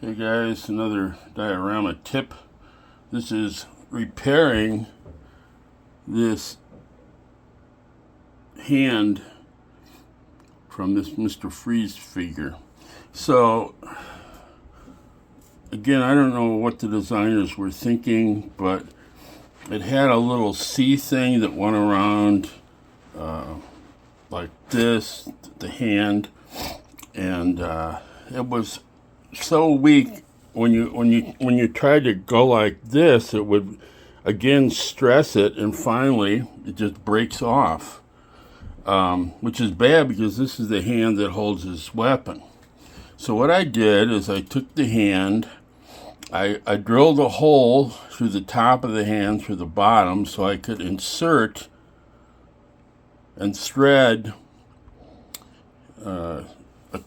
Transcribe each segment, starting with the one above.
Hey guys, another diorama tip. This is repairing this hand from this Mr. Freeze figure. So, again, I don't know what the designers were thinking, but it had a little C thing that went around like this, the hand, and it was so weak when you tried to go like this, it would again stress it, and finally it just breaks off, which is bad because this is the hand that holds his weapon. So what I did is I took the hand, I drilled a hole through the top of the hand, through the bottom, so I could insert and thread a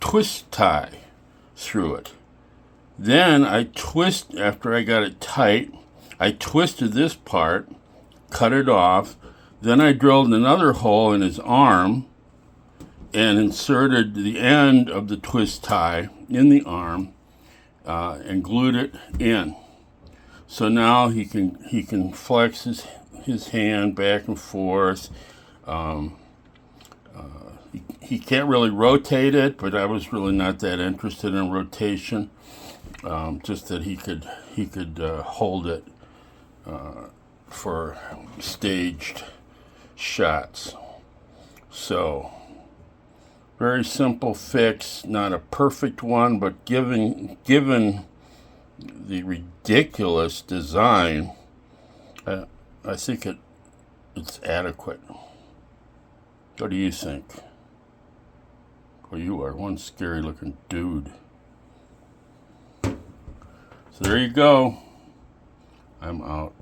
twist tie through it. Then after I got it tight, I twisted this part, cut it off, then I drilled another hole in his arm and inserted the end of the twist tie in the arm and glued it in. So now he can flex his hand back and forth. He can't really rotate it, but I was really not that interested in rotation. Just that he could hold it for staged shots. So very simple fix, not a perfect one, but given the ridiculous design, I think it's adequate. What do you think? Well, you are one scary looking dude. So there you go. I'm out.